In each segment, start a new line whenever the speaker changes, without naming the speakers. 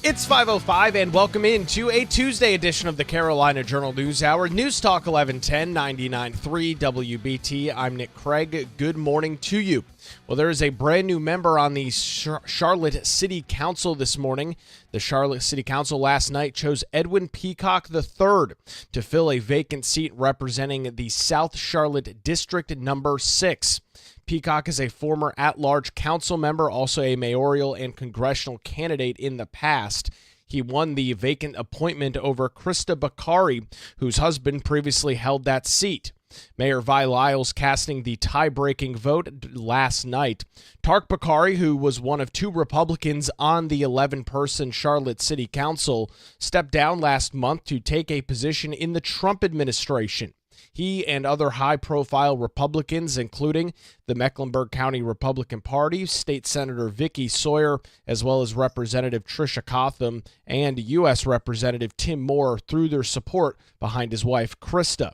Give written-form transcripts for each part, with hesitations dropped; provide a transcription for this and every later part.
It's 5:05 and welcome into a Tuesday edition of the Carolina Journal News Hour. News Talk 1110 99.3 WBT. I'm Nick Craig. Good morning to you. Well, there is a brand new member on the Charlotte City Council this morning. The Charlotte City Council last night chose Edwin Peacock III to fill a vacant seat representing the South Charlotte District Number 6. Peacock is a former at-large council member, also a mayoral and congressional candidate in the past. He won the vacant appointment over Krista Bakari, whose husband previously held that seat. Mayor Vi Lyles casting the tie-breaking vote last night. Tark Bakari, who was one of two Republicans on the 11-person Charlotte City Council, stepped down last month to take a position in the Trump administration. He and other high-profile Republicans, including the Mecklenburg County Republican Party, State Senator Vicky Sawyer, as well as Representative Tricia Cotham and U.S. Representative Tim Moore, threw their support behind his wife, Krista.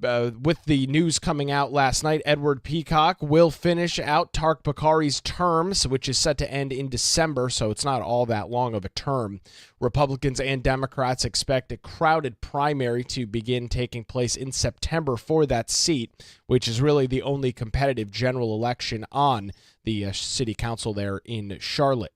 With the news coming out last night, Edward Peacock will finish out Tark Bakari's terms, which is set to end in December, so it's not all that long of a term. Republicans and Democrats expect a crowded primary to begin taking place in September for that seat, which is really the only competitive general election on the city council there in Charlotte.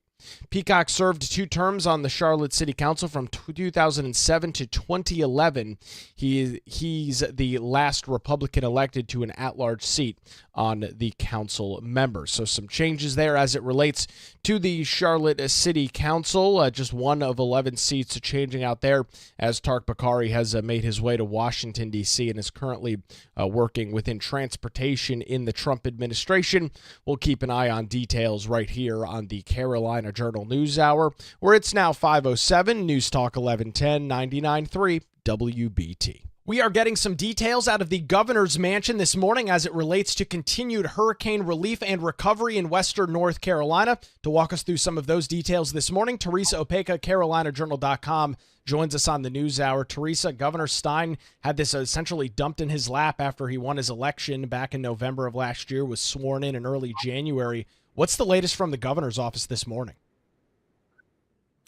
Peacock served 2 terms on the Charlotte City Council from 2007 to 2011. He's the last Republican elected to an at-large seat on the council members. So some changes there as it relates to the Charlotte City Council. Just one of 11 seats changing out there as Tark Bakari has made his way to Washington, D.C. and is currently working within transportation in the Trump administration. We'll keep an eye on details right here on the Carolina Journal News Hour, where it's now 5:07, News Talk 1110 99.3 WBT. We are getting some details out of the governor's mansion this morning as it relates to continued hurricane relief and recovery in western North Carolina. To walk us through some of those details this morning, Teresa Opeka, CarolinaJournal.com, joins us on the News Hour. Teresa, Governor Stein had this essentially dumped in his lap after he won his election back in November of last year, was sworn in early January. What's the latest from the governor's office this morning?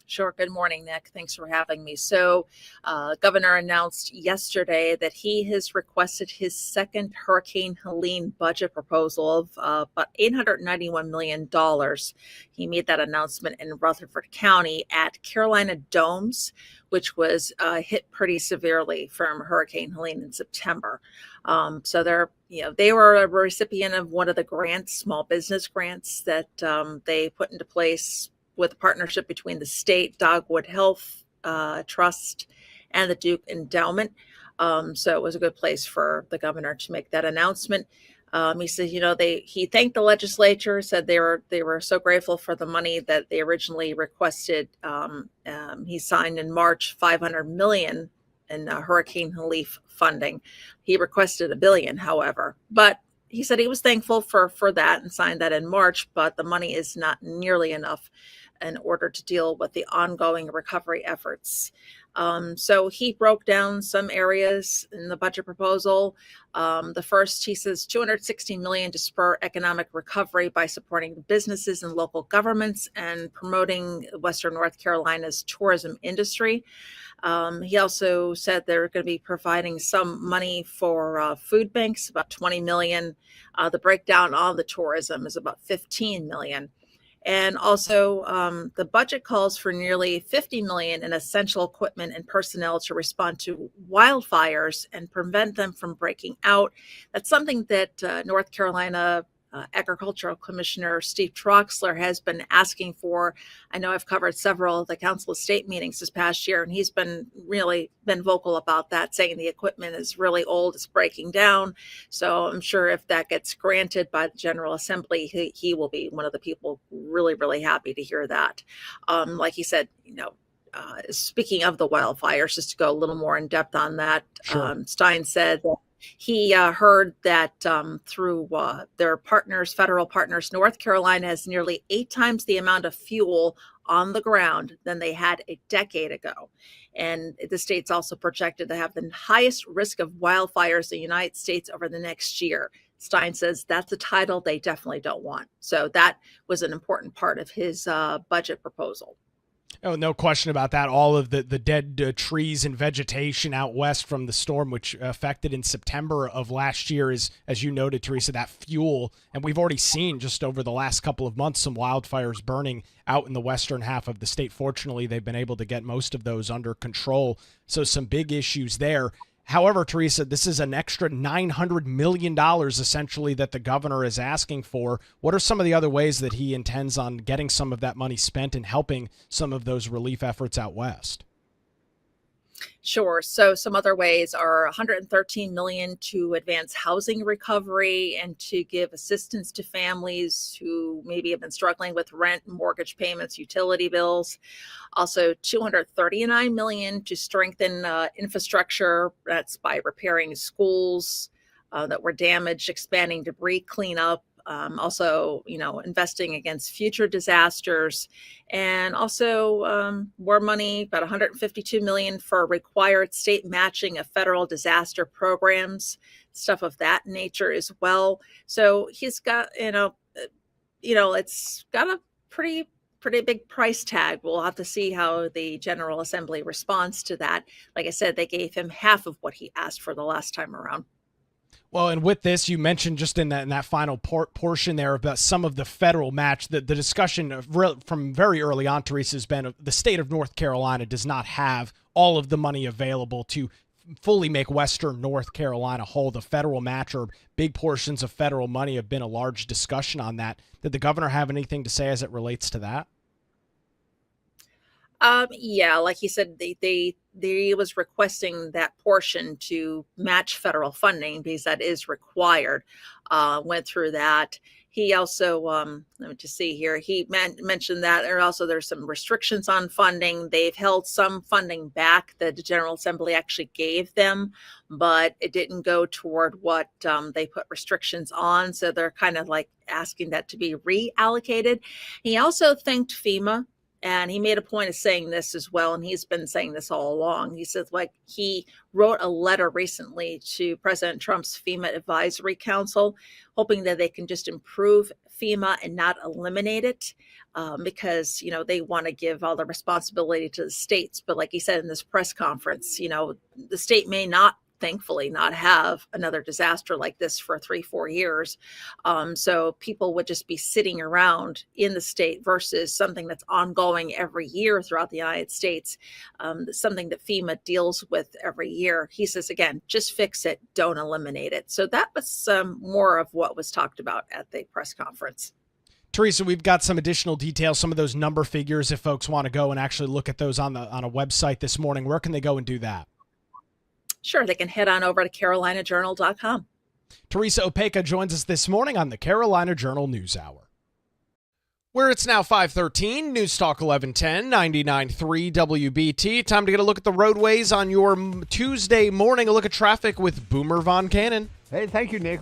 Sure. Good morning, Nick. Thanks for having me. So, Governor announced yesterday that he has requested his second Hurricane Helene budget proposal of about $891 million. He made that announcement in Rutherford County at Carolina Domes, which was hit pretty severely from Hurricane Helene in September. So they were a recipient of one of the grants, small business grants that they put into place with a partnership between the state, Dogwood Health Trust, and the Duke Endowment. So it was a good place for the governor to make that announcement. He said, he thanked the legislature, said they were so grateful for the money that they originally requested. He signed in March $500 million in hurricane relief funding. He requested $1 billion, however, but he said he was thankful for that and signed that in March, but the money is not nearly enough in order to deal with the ongoing recovery efforts. So he broke down some areas in the budget proposal. The first, he says, $260 million to spur economic recovery by supporting businesses and local governments and promoting Western North Carolina's tourism industry. He also said they're going to be providing some money for food banks, about $20 million. The breakdown on the tourism is about $15 million. And also the budget calls for nearly $50 million in essential equipment and personnel to respond to wildfires and prevent them from breaking out. That's something that North Carolina Agricultural Commissioner Steve Troxler has been asking for. I know I've covered several of the Council of State meetings this past year, and he's been vocal about that, saying the equipment is really old, it's breaking down. So I'm sure if that gets granted by the General Assembly, he will be one of the people really, really happy to hear that. Like he said, speaking of the wildfires, just to go a little more in depth on that, sure. Stein said that he heard that through their partners, federal partners, North Carolina has nearly 8 times the amount of fuel on the ground than they had a decade ago. And the state's also projected to have the highest risk of wildfires in the United States over the next year. Stein says that's a title they definitely don't want. So that was an important part of his budget proposal.
Oh, no question about that. All of the dead trees and vegetation out west from the storm, which affected in September of last year, is, as you noted, Teresa, that fuel. And we've already seen just over the last couple of months some wildfires burning out in the western half of the state. Fortunately, they've been able to get most of those under control. So some big issues there. However, Teresa, this is an extra $900 million essentially that the governor is asking for. What are some of the other ways that he intends on getting some of that money spent and helping some of those relief efforts out west?
Sure. So some other ways are 113 million to advance housing recovery and to give assistance to families who maybe have been struggling with rent, mortgage payments, utility bills. Also 239 million to strengthen infrastructure. That's by repairing schools that were damaged, expanding debris cleanup. Also, investing against future disasters, and also more money, about 152 million for required state matching of federal disaster programs, stuff of that nature as well. So he's got, it's got a pretty big price tag. We'll have to see how the General Assembly responds to that. Like I said, they gave him half of what he asked for the last time around.
Well, and with this, you mentioned just in that final portion there about some of the federal match. The discussion from very early on, Teresa, has been the state of North Carolina does not have all of the money available to fully make Western North Carolina whole. The federal match or big portions of federal money have been a large discussion on that. Did the governor have anything to say as it relates to that?
Yeah, like he said, they was requesting that portion to match federal funding because that is required. Went through that. He also, let me just see here. He mentioned that there's some restrictions on funding. They've held some funding back that the General Assembly actually gave them, but it didn't go toward what they put restrictions on. So they're kind of like asking that to be reallocated. He also thanked FEMA. And he made a point of saying this as well, and he's been saying this all along. He says, he wrote a letter recently to President Trump's FEMA Advisory Council, hoping that they can just improve FEMA and not eliminate it, because, they want to give all the responsibility to the states. But like he said in this press conference, the state may thankfully not have another disaster like this for 3-4 years. So people would just be sitting around in the state versus something that's ongoing every year throughout the United States, something that FEMA deals with every year. He says, again, just fix it, don't eliminate it. So that was more of what was talked about at the press conference.
Teresa, we've got some additional details, some of those number figures. If folks want to go and actually look at those on a website this morning, where can they go and do that?
Sure, they can head on over to carolinajournal.com.
Teresa Peacock joins us this morning on the Carolina Journal News Hour. Where it's now 5:13, News Talk 1110, 99.3 WBT. Time to get a look at the roadways on your Tuesday morning. A look at traffic with Boomer Von Cannon.
Hey, thank you, Nick.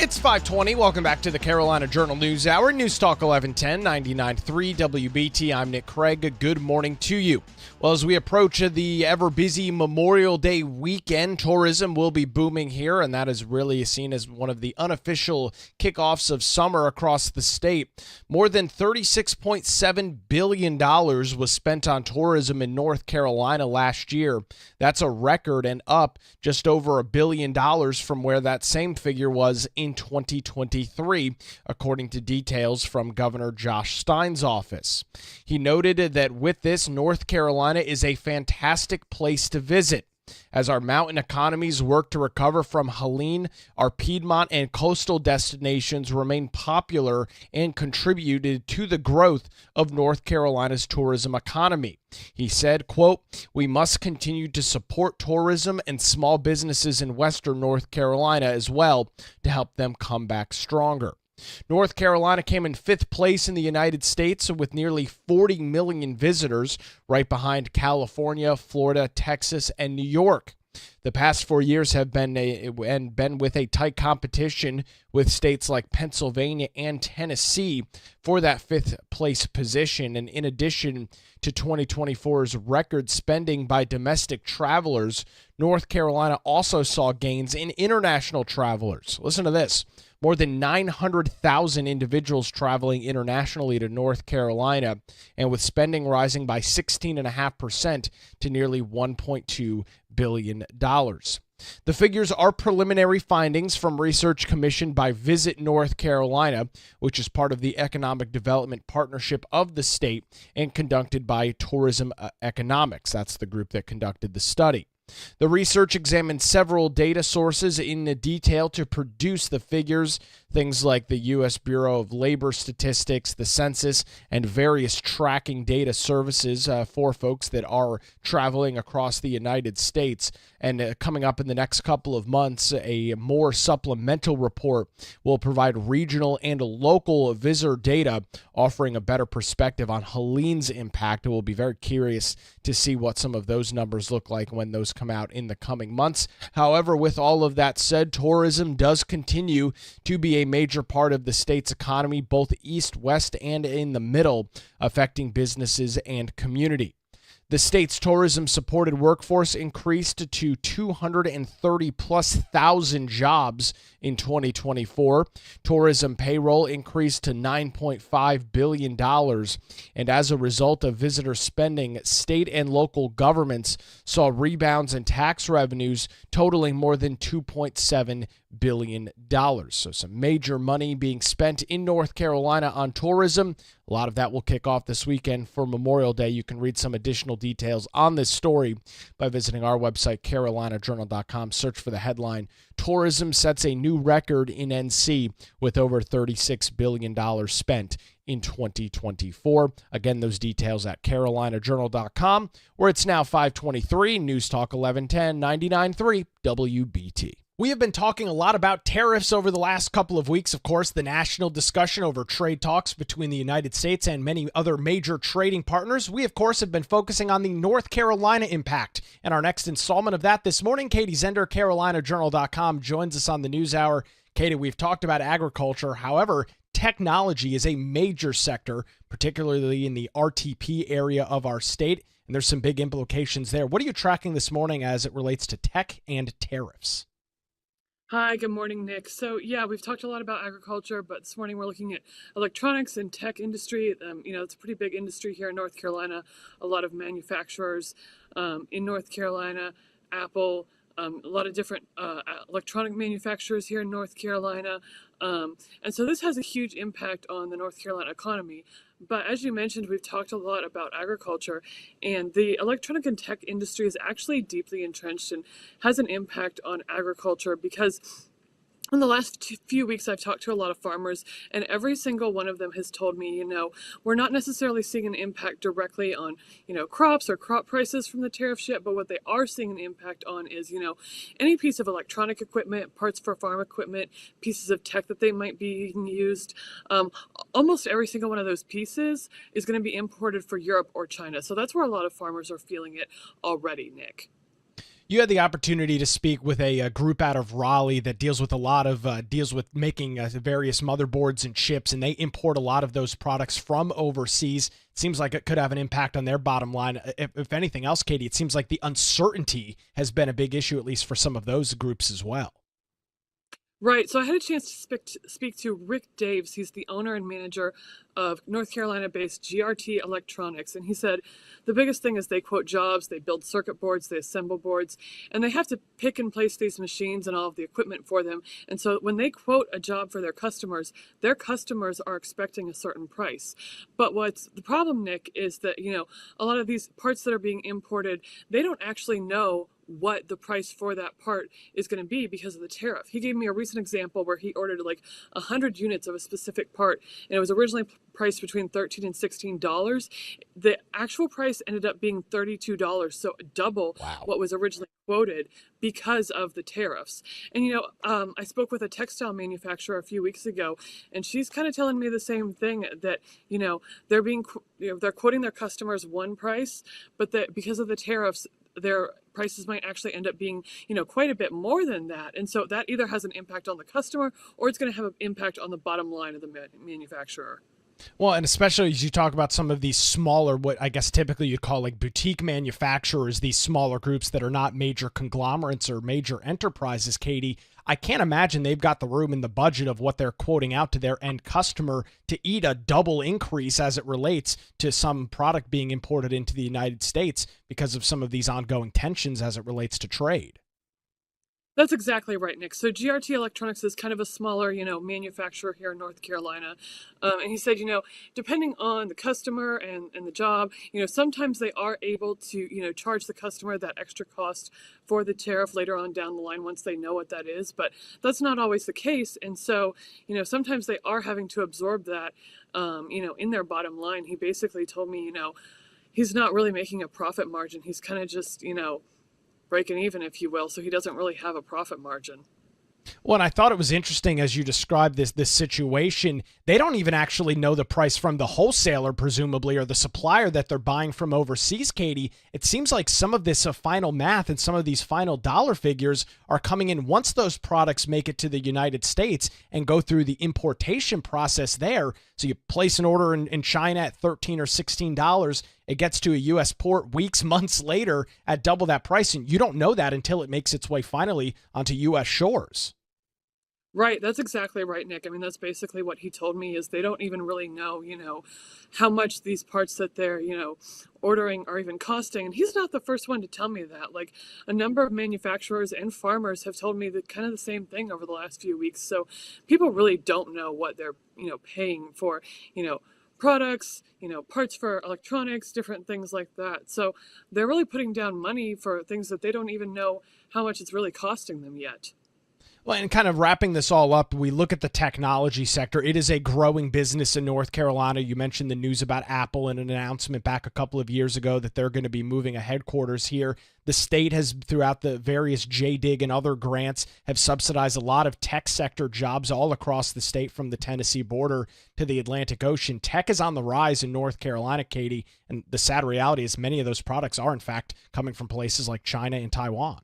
It's 5:20. Welcome back to the Carolina Journal News Hour. News Talk 1110, 99.3 WBT. I'm Nick Craig. Good morning to you. Well, as we approach the ever-busy Memorial Day weekend, tourism will be booming here, and that is really seen as one of the unofficial kickoffs of summer across the state. More than $36.7 billion was spent on tourism in North Carolina last year. That's a record and up just over $1 billion from where that same figure was in 2023, according to details from Governor Josh Stein's office. He noted that with this, North Carolina is a fantastic place to visit. As our mountain economies work to recover from Helene, our Piedmont and coastal destinations remain popular and contributed to the growth of North Carolina's tourism economy. He said, quote, "We must continue to support tourism and small businesses in Western North Carolina as well to help them come back stronger." North Carolina came in 5th place in the United States with nearly 40 million visitors, right behind California, Florida, Texas, and New York. The past 4 years have been with a tight competition with states like Pennsylvania and Tennessee for that 5th place position. And in addition to 2024's record spending by domestic travelers, North Carolina also saw gains in international travelers. Listen to this. More than 900,000 individuals traveling internationally to North Carolina, and with spending rising by 16.5% to nearly $1.2 billion. The figures are preliminary findings from research commissioned by Visit North Carolina, which is part of the Economic Development Partnership of the state and conducted by Tourism Economics. That's the group that conducted the study. The research examined several data sources in detail to produce the figures, things like the U.S. Bureau of Labor Statistics, the census, and various tracking data services for folks that are traveling across the United States. And coming up in the next couple of months, a more supplemental report will provide regional and local visitor data, offering a better perspective on Helene's impact. We'll be very curious to see what some of those numbers look like when those come out in the coming months. However, with all of that said, tourism does continue to be a major part of the state's economy, both east, west, and in the middle, affecting businesses and community. The state's tourism-supported workforce increased to 230,000+ jobs in 2024. Tourism payroll increased to $9.5 billion. And as a result of visitor spending, state and local governments saw rebounds in tax revenues totaling more than $2.7 billion. So some major money being spent in North Carolina on tourism. A lot of that will kick off this weekend for Memorial Day. You can read some additional details on this story by visiting our website, carolinajournal.com. Search for the headline, "Tourism Sets a New Record in NC with over $36 billion spent in 2024. Again, those details at carolinajournal.com, where it's now 5:23. News Talk 1110, 99.3 WBT. We have been talking a lot about tariffs over the last couple of weeks. Of course, the national discussion over trade talks between the United States and many other major trading partners. We, of course, have been focusing on the North Carolina impact. And our next installment of that this morning, Katie Zender, carolinajournal.com, joins us on the News Hour. Katie, we've talked about agriculture. However, technology is a major sector, particularly in the RTP area of our state. And there's some big implications there. What are you tracking this morning as it relates to tech and tariffs?
Hi, good morning, Nick. So yeah, we've talked a lot about agriculture, but this morning we're looking at electronics and tech industry. It's a pretty big industry here in North Carolina. A lot of manufacturers in North Carolina, Apple, a lot of different electronic manufacturers here in North Carolina. And so this has a huge impact on the North Carolina economy. But as you mentioned, we've talked a lot about agriculture, and the electronic and tech industry is actually deeply entrenched and has an impact on agriculture because in the last few weeks, I've talked to a lot of farmers, and every single one of them has told me, we're not necessarily seeing an impact directly on, crops or crop prices from the tariffs yet, but what they are seeing an impact on is, any piece of electronic equipment, parts for farm equipment, pieces of tech that they might be used. Almost every single one of those pieces is going to be imported for Europe or China. So that's where a lot of farmers are feeling it already, Nick.
You had the opportunity to speak with a group out of Raleigh that deals with a lot of deals with making various motherboards and chips, and they import a lot of those products from overseas. It seems like it could have an impact on their bottom line. If anything else, Katie, it seems like the uncertainty has been a big issue, at least for some of those groups as well.
Right. So I had a chance to speak to Rick Daves. He's the owner and manager of North Carolina-based GRT Electronics. And he said the biggest thing is they quote jobs, they build circuit boards, they assemble boards, and they have to pick and place these machines and all of the equipment for them. And so when they quote a job for their customers are expecting a certain price. But what's the problem, Nick, is that, a lot of these parts that are being imported, they don't actually know what the price for that part is going to be because of the tariff. He gave me a recent example where he ordered like 100 units of a specific part, and it was originally priced between $13 and $16. The actual price ended up being $32, so double what was originally quoted because of the tariffs. And I spoke with a textile manufacturer a few weeks ago, and she's kind of telling me the same thing, that they're quoting their customers one price, but that because of the tariffs, their prices might actually end up being, quite a bit more than that. And so that either has an impact on the customer or it's going to have an impact on the bottom line of the manufacturer.
Well, and especially as you talk about some of these smaller, what I guess typically you'd call like boutique manufacturers, these smaller groups that are not major conglomerates or major enterprises, Katie, I can't imagine they've got the room in the budget of what they're quoting out to their end customer to eat a double increase as it relates to some product being imported into the United States because of some of these ongoing tensions as it relates to trade.
That's exactly right, Nick. So GRT Electronics is kind of a smaller, manufacturer here in North Carolina. And he said, depending on the customer and the job, sometimes they are able to, charge the customer that extra cost for the tariff later on down the line once they know what that is. But that's not always the case. And so, sometimes they are having to absorb that, in their bottom line. He basically told me, he's not really making a profit margin. He's kind of just, breaking even, if you will, so he doesn't really have a profit margin.
Well, and I thought it was interesting as you described this situation. They don't even actually know the price from the wholesaler, presumably, or the supplier that they're buying from overseas, Katie. It seems like some of this final math and some of these final dollar figures are coming in once those products make it to the United States and go through the importation process there. So you place an order in China at $13 or $16. It gets to a U.S. port weeks, months later at double that price, and you don't know that until it makes its way finally onto U.S. shores.
Right. That's exactly right, Nick. I mean, that's basically what he told me, is they don't even really know, how much these parts that they're, ordering are even costing. And he's not the first one to tell me that. Like, a number of manufacturers and farmers have told me that kind of the same thing over the last few weeks. So people really don't know what they're, paying for, products, parts for electronics, different things like that. So they're really putting down money for things that they don't even know how much it's really costing them yet.
Well, and kind of wrapping this all up, we look at the technology sector. It is a growing business in North Carolina. You mentioned the news about Apple and an announcement back a couple of years ago that they're going to be moving a headquarters here. The state has, throughout the various JDIG and other grants, have subsidized a lot of tech sector jobs all across the state from the Tennessee border to the Atlantic Ocean. Tech is on the rise in North Carolina, Katie, and the sad reality is many of those products are, in fact, coming from places like China and Taiwan.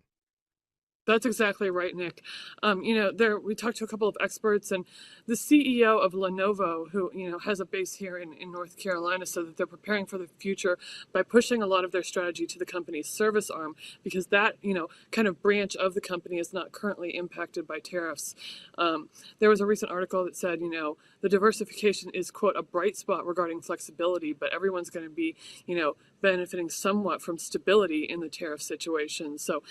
That's exactly right, Nick. We talked to a couple of experts, and the CEO of Lenovo, who, has a base here in North Carolina, said that they're preparing for the future by pushing a lot of their strategy to the company's service arm, because that, kind of branch of the company is not currently impacted by tariffs. There was a recent article that said, the diversification is, quote, a bright spot regarding flexibility, but everyone's going to be, benefiting somewhat from stability in the tariff situation. So,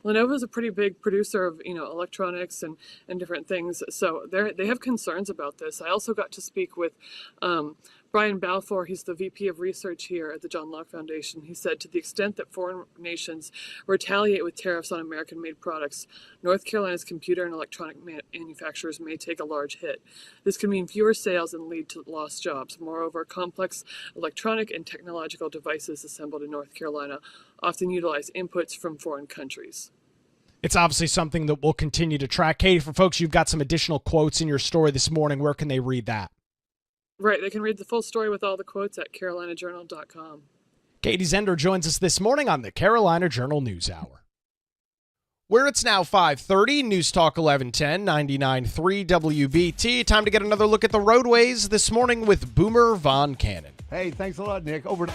Lenovo is a pretty big producer of, electronics and different things. So they have concerns about this. I also got to speak with Brian Balfour. He's the VP of Research here at the John Locke Foundation. He said, to the extent that foreign nations retaliate with tariffs on American-made products, North Carolina's computer and electronic manufacturers may take a large hit. This could mean fewer sales and lead to lost jobs. Moreover, complex electronic and technological devices assembled in North Carolina often utilize inputs from foreign countries.
It's obviously something that we'll continue to track. Katie, for folks, you've got some additional quotes in your story this morning. Where can they read that?
Right. They can read the full story with all the quotes at carolinajournal.com.
Katie Zender joins us this morning on the Carolina Journal News Hour. Where it's now 5:30, News Talk 1110, 99.3 WBT. Time to get another look at the roadways this morning with Boomer Von Cannon.
Hey, thanks a lot, Nick. Over to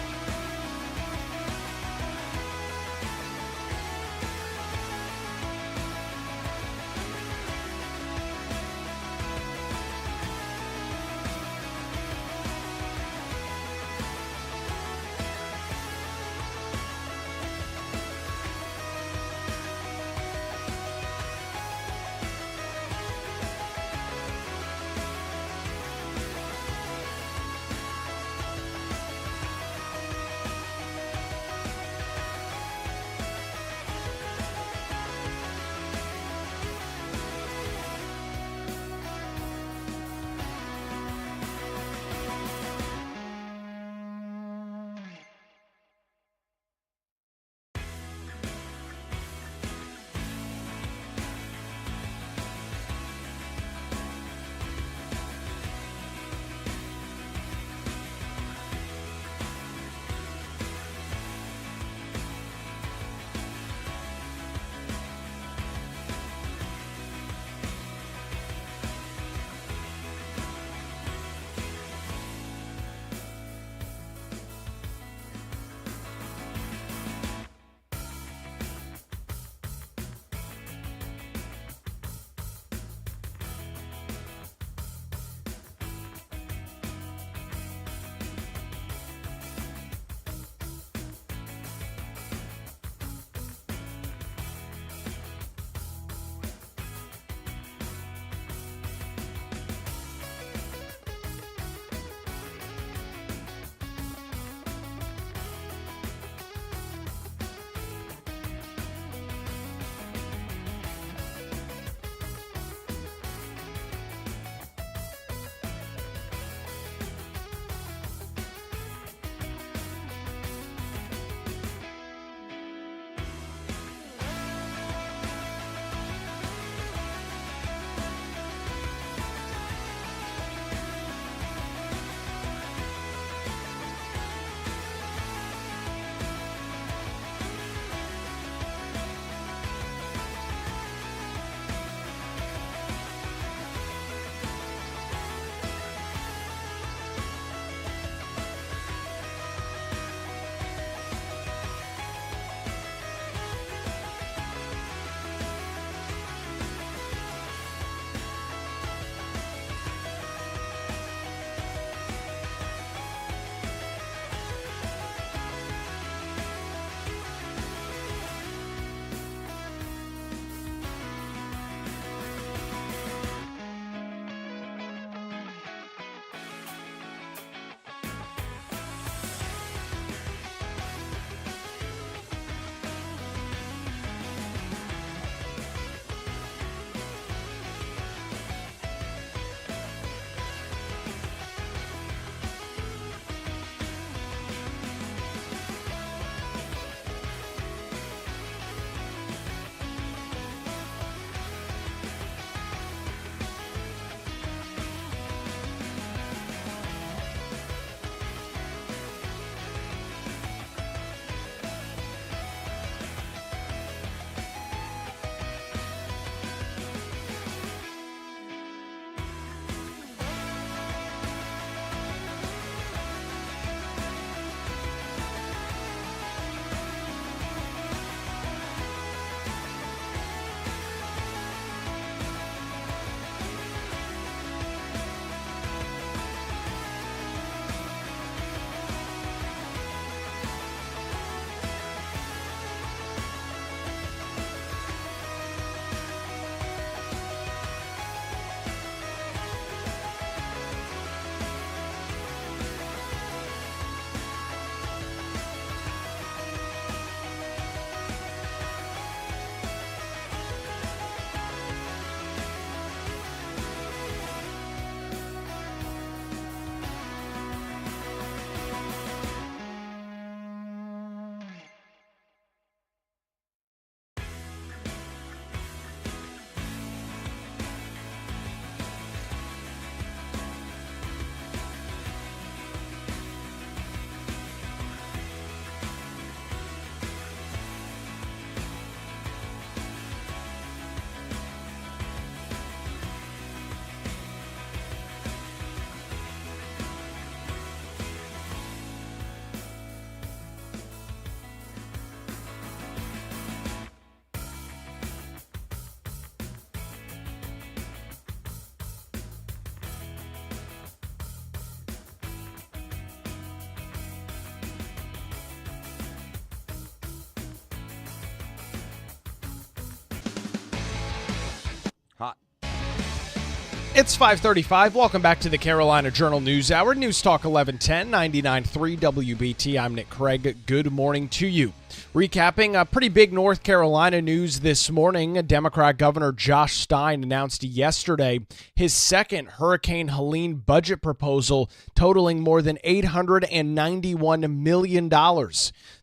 It's 5:35. Welcome back to the Carolina Journal News Hour. News Talk 1110, 99.3 WBT. I'm Nick Craig. Good morning to you. Recapping pretty big North Carolina news this morning. Democrat Governor Josh Stein announced yesterday his second Hurricane Helene budget proposal totaling more than $891 million.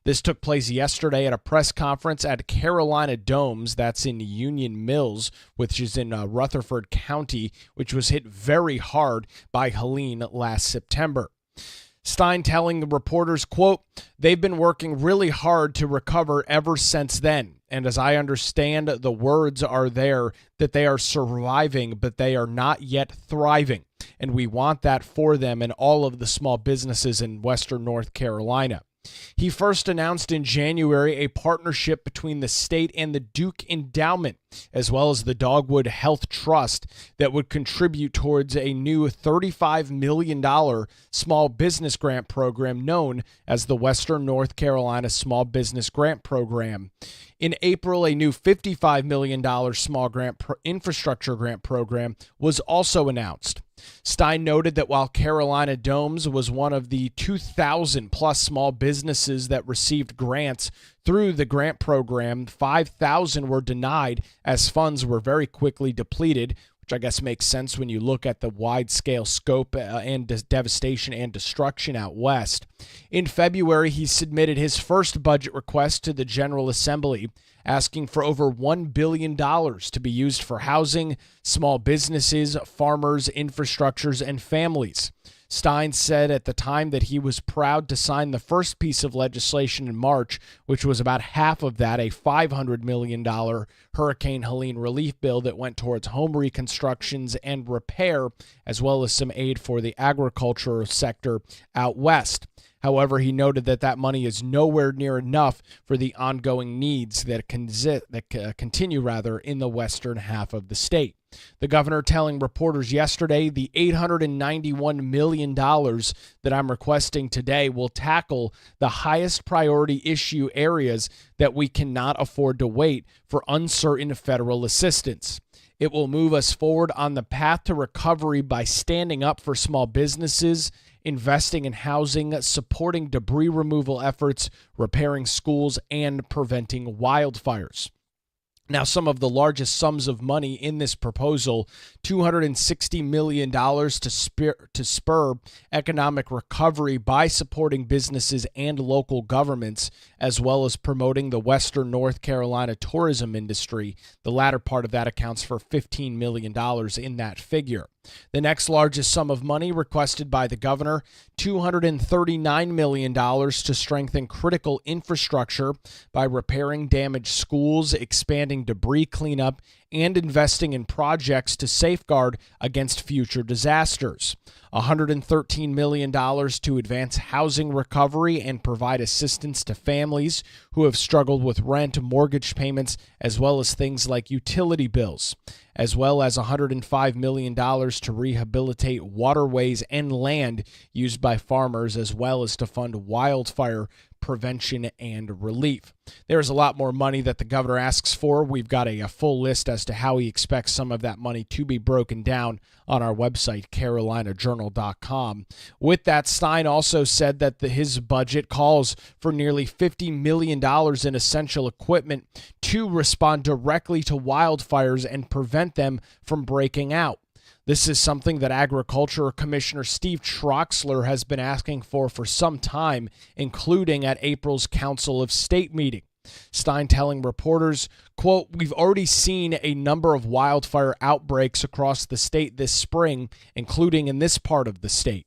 This took place yesterday at a press conference at Carolina Domes, that's in Union Mills, which is in Rutherford County, which was hit very hard by Helene last September. Stein telling the reporters, quote, "They've been working really hard to recover ever since then. And as I understand, the words are there that they are surviving, but they are not yet thriving. And we want that for them and all of the small businesses in Western North Carolina." He first announced in January a partnership between the state and the Duke Endowment, as well as the Dogwood Health Trust, that would contribute towards a new $35 million small business grant program known as the Western North Carolina Small Business Grant Program. In April, a new $55 million small infrastructure grant program was also announced. Stein noted that while Carolina Domes was one of the 2,000 plus small businesses that received grants through the grant program, 5,000 were denied as funds were very quickly depleted, which I guess makes sense when you look at the wide-scale scope and devastation and destruction out west. In February, he submitted his first budget request to the General Assembly, asking for over $1 billion to be used for housing, small businesses, farmers, infrastructures, and families. Stein said at the time that he was proud to sign the first piece of legislation in March, which was about half of that, a $500 million Hurricane Helene relief bill that went towards home reconstructions and repair, as well as some aid for the agricultural sector out west. However, he noted that that money is nowhere near enough for the ongoing needs that continue in the western half of the state. The governor telling reporters yesterday the $891 million that I'm requesting today will tackle the highest priority issue areas that we cannot afford to wait for uncertain federal assistance. It will move us forward on the path to recovery by standing up for small businesses, investing in housing, supporting debris removal efforts, repairing schools, and preventing wildfires. Now, some of the largest sums of money in this proposal, $260 million to spur economic recovery by supporting businesses and local governments, as well as promoting the Western North Carolina tourism industry. The latter part of that accounts for $15 million in that figure. The next largest sum of money requested by the governor, $239 million to strengthen critical infrastructure by repairing damaged schools, expanding debris cleanup, and investing in projects to safeguard against future disasters. $113 million to advance housing recovery and provide assistance to families who have struggled with rent, mortgage payments, as well as things like utility bills, as well as $105 million to rehabilitate waterways and land used by farmers, as well as to fund wildfire prevention and relief. There's a lot more money that the governor asks for. We've got a full list as to how he expects some of that money to be broken down on our website, carolinajournal.com. With that, Stein also said that his budget calls for nearly $50 million in essential equipment to respond directly to wildfires and prevent them from breaking out. This is something that Agriculture Commissioner Steve Troxler has been asking for some time, including at April's Council of State meeting. Stein telling reporters, quote, "We've already seen a number of wildfire outbreaks across the state this spring, including in this part of the state.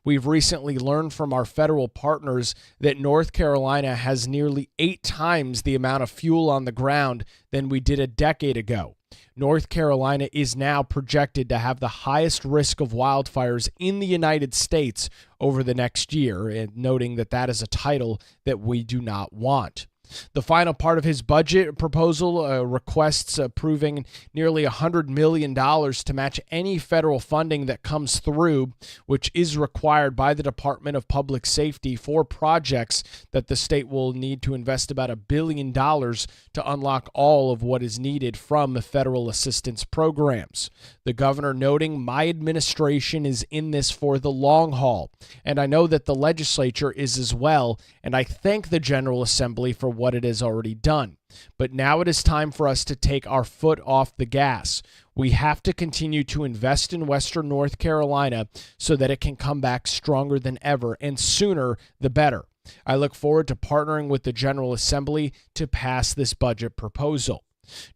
We've recently learned from our federal partners that North Carolina has nearly 8 times the amount of fuel on the ground than we did a decade ago. North Carolina is now projected to have the highest risk of wildfires in the United States over the next year," and noting that that is a title that we do not want. The final part of his budget proposal requests approving nearly $100 million to match any federal funding that comes through, which is required by the Department of Public Safety for projects that the state will need to invest about $1 billion to unlock all of what is needed from federal assistance programs. The governor noting, "My administration is in this for the long haul, and I know that the legislature is as well, and I thank the General Assembly for what it has already done. But now it is time for us to take our foot off the gas. We have to continue to invest in Western North Carolina so that it can come back stronger than ever, and sooner the better. I look forward to partnering with the General Assembly to pass this budget proposal."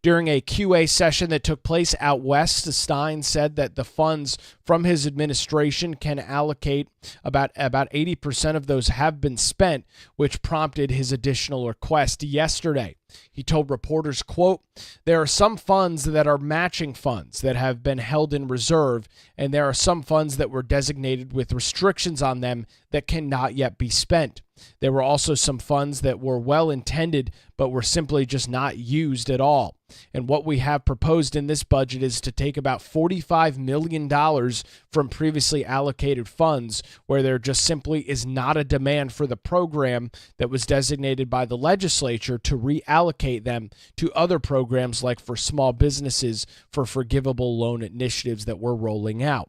During a QA session that took place out west, Stein said that the funds from his administration can allocate about 80% of those have been spent, which prompted his additional request yesterday. He told reporters, quote, "There are some funds that are matching funds that have been held in reserve, and there are some funds that were designated with restrictions on them that cannot yet be spent. There were also some funds that were well intended but were simply just not used at all. And what we have proposed in this budget is to take about $45 million from previously allocated funds where there just simply is not a demand for the program that was designated by the legislature to reallocate them to other programs like for small businesses for forgivable loan initiatives that we're rolling out."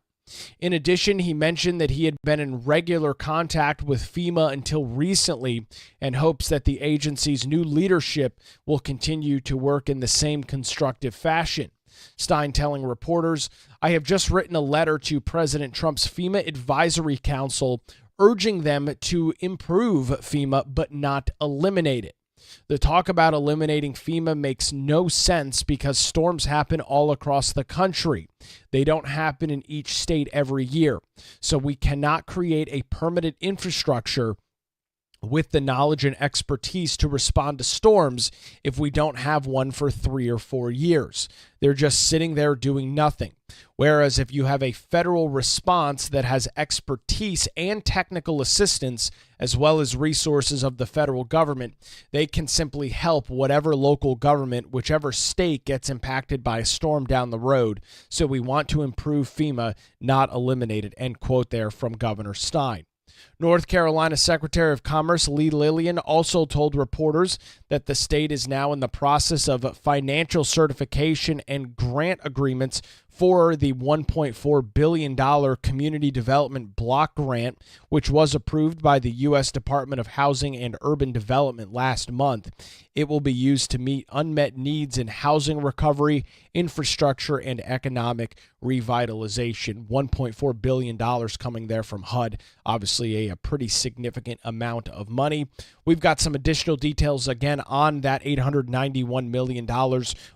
In addition, he mentioned that he had been in regular contact with FEMA until recently and hopes that the agency's new leadership will continue to work in the same constructive fashion. Stein telling reporters, "I have just written a letter to President Trump's FEMA Advisory Council urging them to improve FEMA but not eliminate it. The talk about eliminating FEMA makes no sense because storms happen all across the country. They don't happen in each state every year. So we cannot create a permanent infrastructure with the knowledge and expertise to respond to storms if we don't have one for 3 or 4 years. They're just sitting there doing nothing. Whereas if you have a federal response that has expertise and technical assistance, as well as resources of the federal government, they can simply help whatever local government, whichever state gets impacted by a storm down the road. So we want to improve FEMA, not eliminate it." End quote there from Governor Stein. North Carolina Secretary of Commerce Lee Lillian also told reporters that the state is now in the process of financial certification and grant agreements for the $1.4 billion Community Development Block Grant, which was approved by the U.S. Department of Housing and Urban Development last month. It will be used to meet unmet needs in housing recovery, infrastructure, and economic revitalization. $1.4 billion coming there from HUD, obviously a pretty significant amount of money. We've got some additional details again on that $891 million.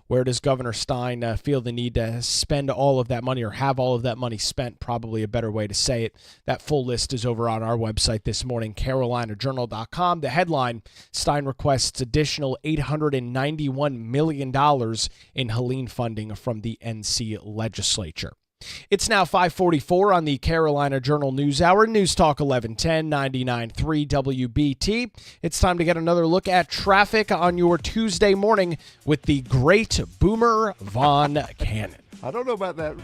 Where does Governor Stein feel the need to spend all of that money, or have all of that money spent? Probably a better way to say it. That full list is over on our website this morning, carolinajournal.com. The headline, Stein requests additional $891 million in Helene funding from the NC legislature. It's now 5:44 on the Carolina Journal News Hour, News Talk 1110, 99.3 WBT. It's time to get another look at traffic on your Tuesday morning with the great Boomer Von Cannon.
I don't know about that.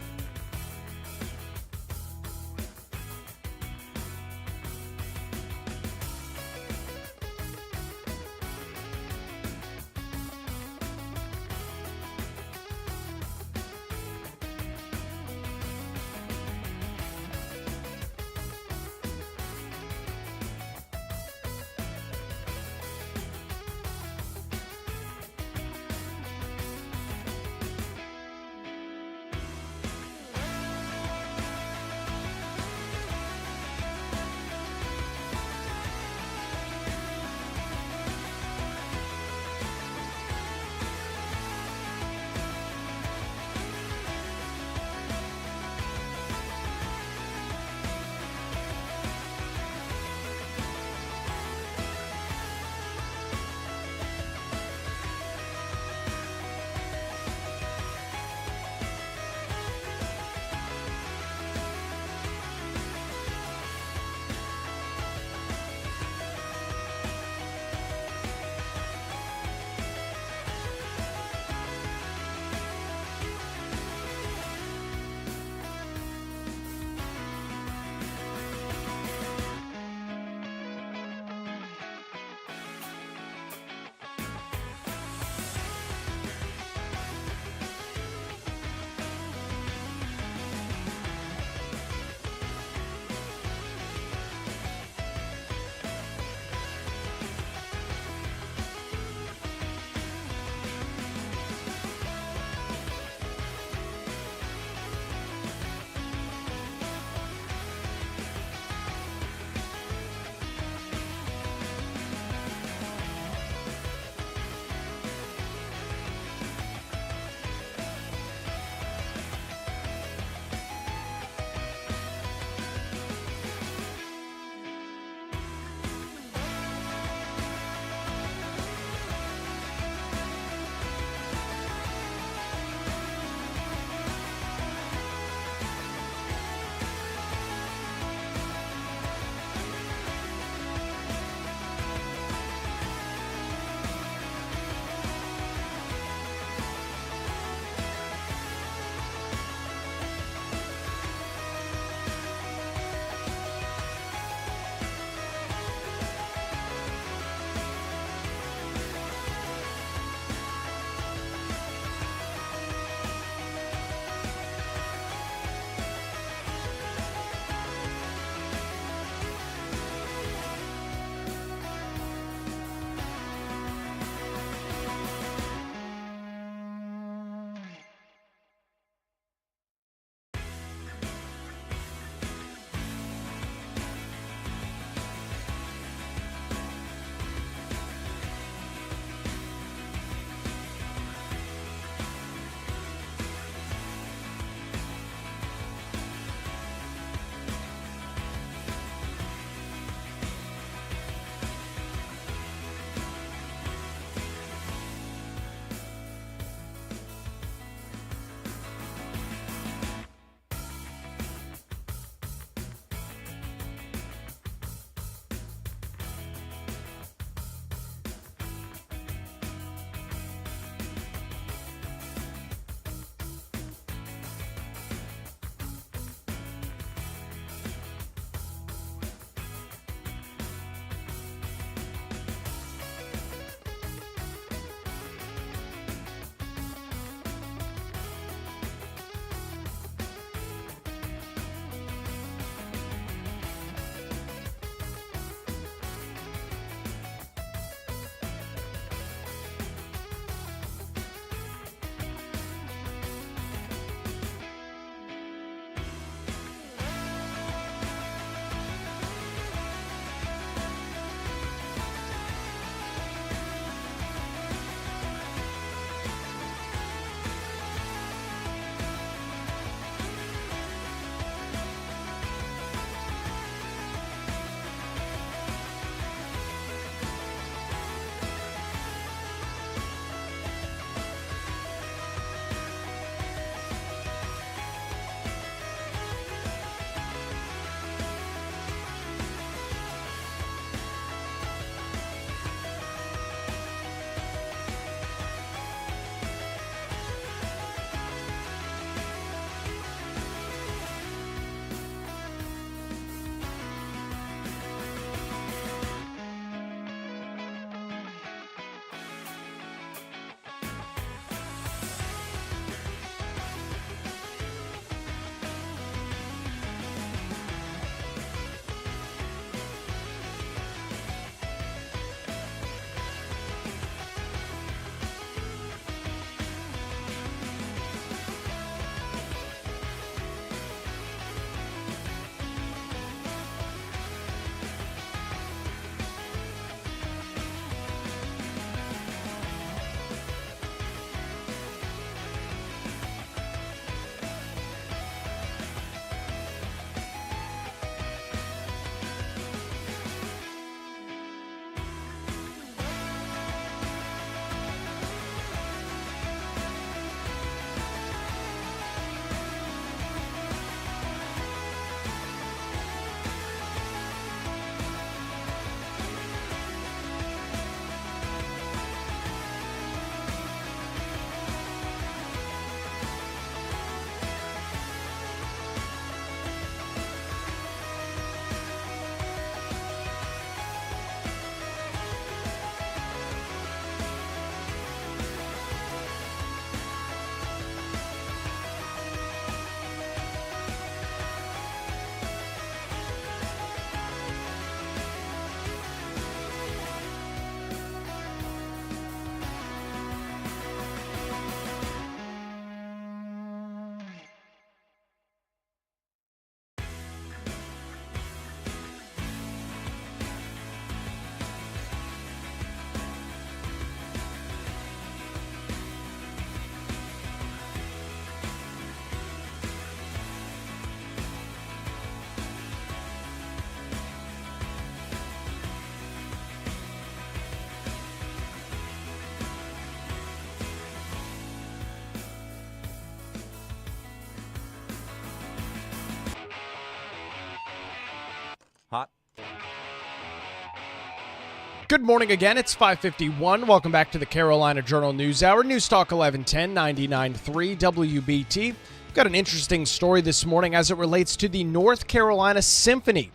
Good morning again. It's 5:51. Welcome back to the Carolina Journal News Hour. News Talk 1110 99.3 WBT. Got an interesting story this morning as it relates to the North Carolina Symphony.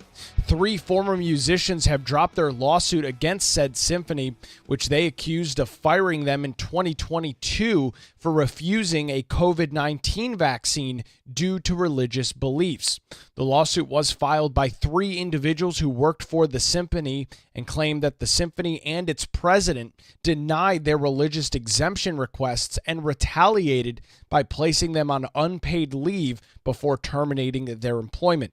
3 former musicians have dropped their lawsuit against said symphony, which they accused of firing them in 2022 for refusing a COVID-19 vaccine due to religious beliefs. The lawsuit was filed by 3 individuals who worked for the symphony and claimed that the symphony and its president denied their religious exemption requests and retaliated by placing them on unpaid leave before terminating their employment.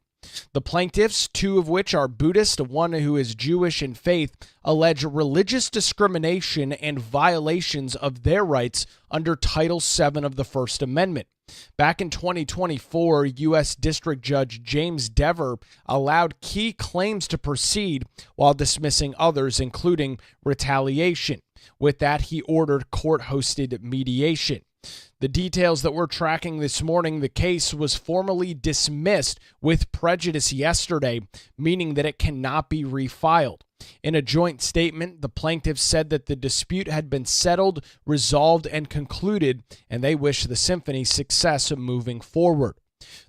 The plaintiffs, 2 of which are Buddhist, one who is Jewish in faith, allege religious discrimination and violations of their rights under Title VII of the First Amendment. Back in 2024, U.S. District Judge James Dever allowed key claims to proceed while dismissing others, including retaliation. With that, he ordered court-hosted mediation. The details that we're tracking this morning: the case was formally dismissed with prejudice yesterday, meaning that it cannot be refiled. In a joint statement, the plaintiffs said that the dispute had been settled, resolved, and concluded, and they wish the symphony success moving forward.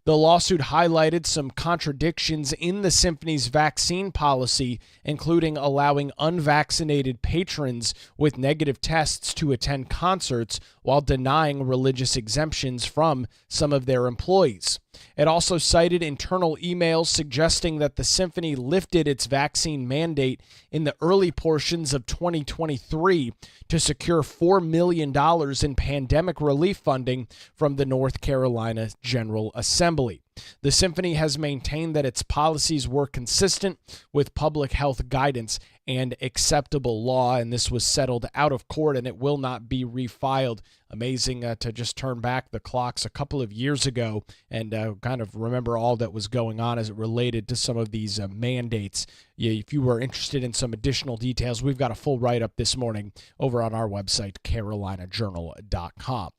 The lawsuit highlighted some contradictions in the symphony's vaccine policy, including allowing unvaccinated patrons with negative tests to attend concerts while denying religious exemptions from some of their employees. It also cited internal emails suggesting that the symphony lifted its vaccine mandate in the early portions of 2023 to secure $4 million in pandemic relief funding from the North Carolina General Assembly. The symphony has maintained that its policies were consistent with public health guidance and acceptable law, and this was settled out of court and it will not be refiled. Amazing to just turn back the clocks a couple of years ago and kind of remember all that was going on as it related to some of these mandates. If you were interested in some additional details, we've got a full write-up this morning over on our website, carolinajournal.com.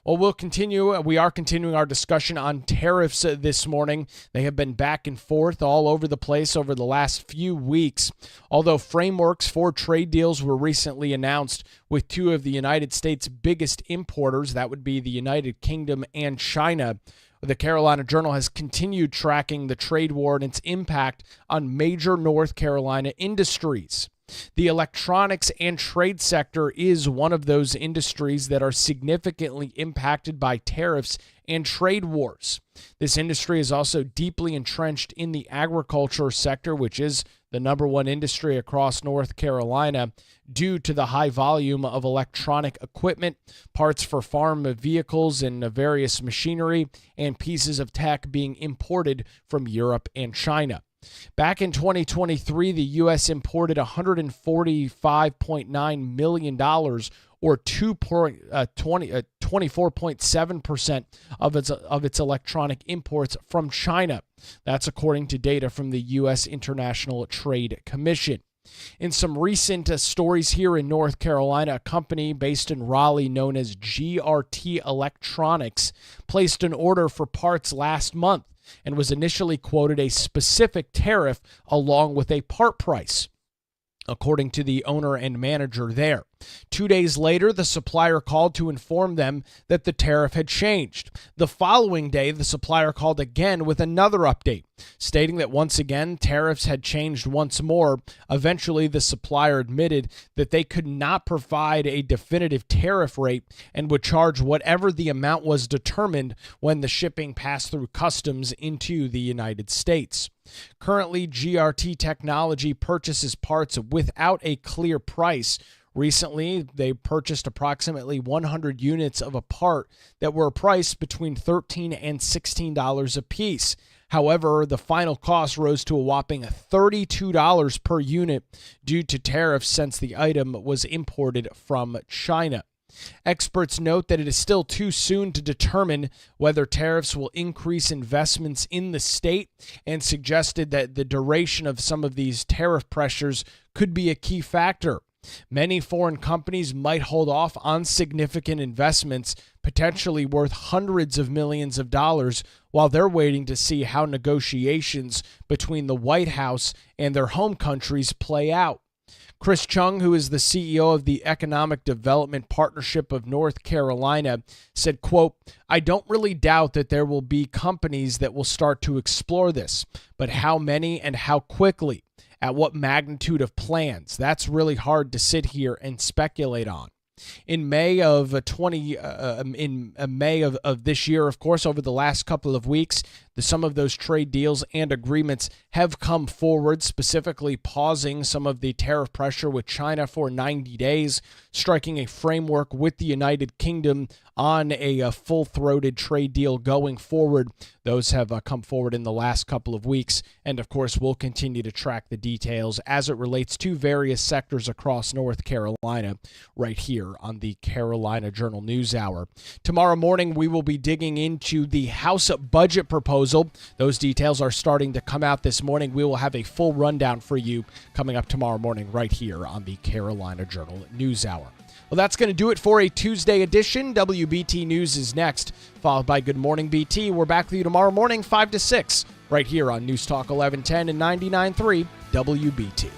Well, we are continuing our discussion on tariffs this morning. They have been back and forth all over the place over the last few weeks. Although frameworks for trade deals were recently announced with 2 of the United States' biggest importers, that would be the United Kingdom and China, the Carolina Journal has continued tracking the trade war and its impact on major North Carolina industries. The electronics and trade sector is one of those industries that are significantly impacted by tariffs and trade wars. This industry is also deeply entrenched in the agriculture sector, which is the number 1 industry across North Carolina, due to the high volume of electronic equipment, parts for farm vehicles and various machinery, and pieces of tech being imported from Europe and China. Back in 2023, the U.S. imported $145.9 million, or 24.7% of its electronic imports from China. That's according to data from the U.S. International Trade Commission. In some recent stories here in North Carolina, a company based in Raleigh known as GRT Electronics placed an order for parts last month and was initially quoted a specific tariff along with a part price, according to the owner and manager there. 2 days later, the supplier called to inform them that the tariff had changed. The following day, the supplier called again with another update, stating that once again, tariffs had changed once more. Eventually, the supplier admitted that they could not provide a definitive tariff rate and would charge whatever the amount was determined when the shipping passed through customs into the United States. Currently, GRT Technology purchases parts without a clear price. Recently, they purchased approximately 100 units of a part that were priced between $13 and $16 a piece. However, the final cost rose to a whopping $32 per unit due to tariffs since the item was imported from China. Experts note that it is still too soon to determine whether tariffs will increase investments in the state and suggested that the duration of some of these tariff pressures could be a key factor. Many foreign companies might hold off on significant investments, potentially worth hundreds of millions of dollars, while they're waiting to see how negotiations between the White House and their home countries play out. Chris Chung, who is the CEO of the Economic Development Partnership of North Carolina, said, quote, "I don't really doubt that there will be companies that will start to explore this, but how many and how quickly, at what magnitude of plans, that's really hard to sit here and speculate on." In May of this year, of course, over the last couple of weeks, some of those trade deals and agreements have come forward, specifically pausing some of the tariff pressure with China for 90 days, striking a framework with the United Kingdom on a full-throated trade deal going forward. Those have come forward in the last couple of weeks, and of course, we'll continue to track the details as it relates to various sectors across North Carolina right here on the Carolina Journal News Hour. Tomorrow morning, we will be digging into the House budget proposal. Those details are starting to come out this morning. We will have a full rundown for you coming up tomorrow morning right here on the Carolina Journal News Hour. Well, that's going to do it for a Tuesday edition. WBT News is next, followed by Good Morning BT. We're back with you tomorrow morning, 5 to 6, right here on News Talk 1110 and 99.3 WBT.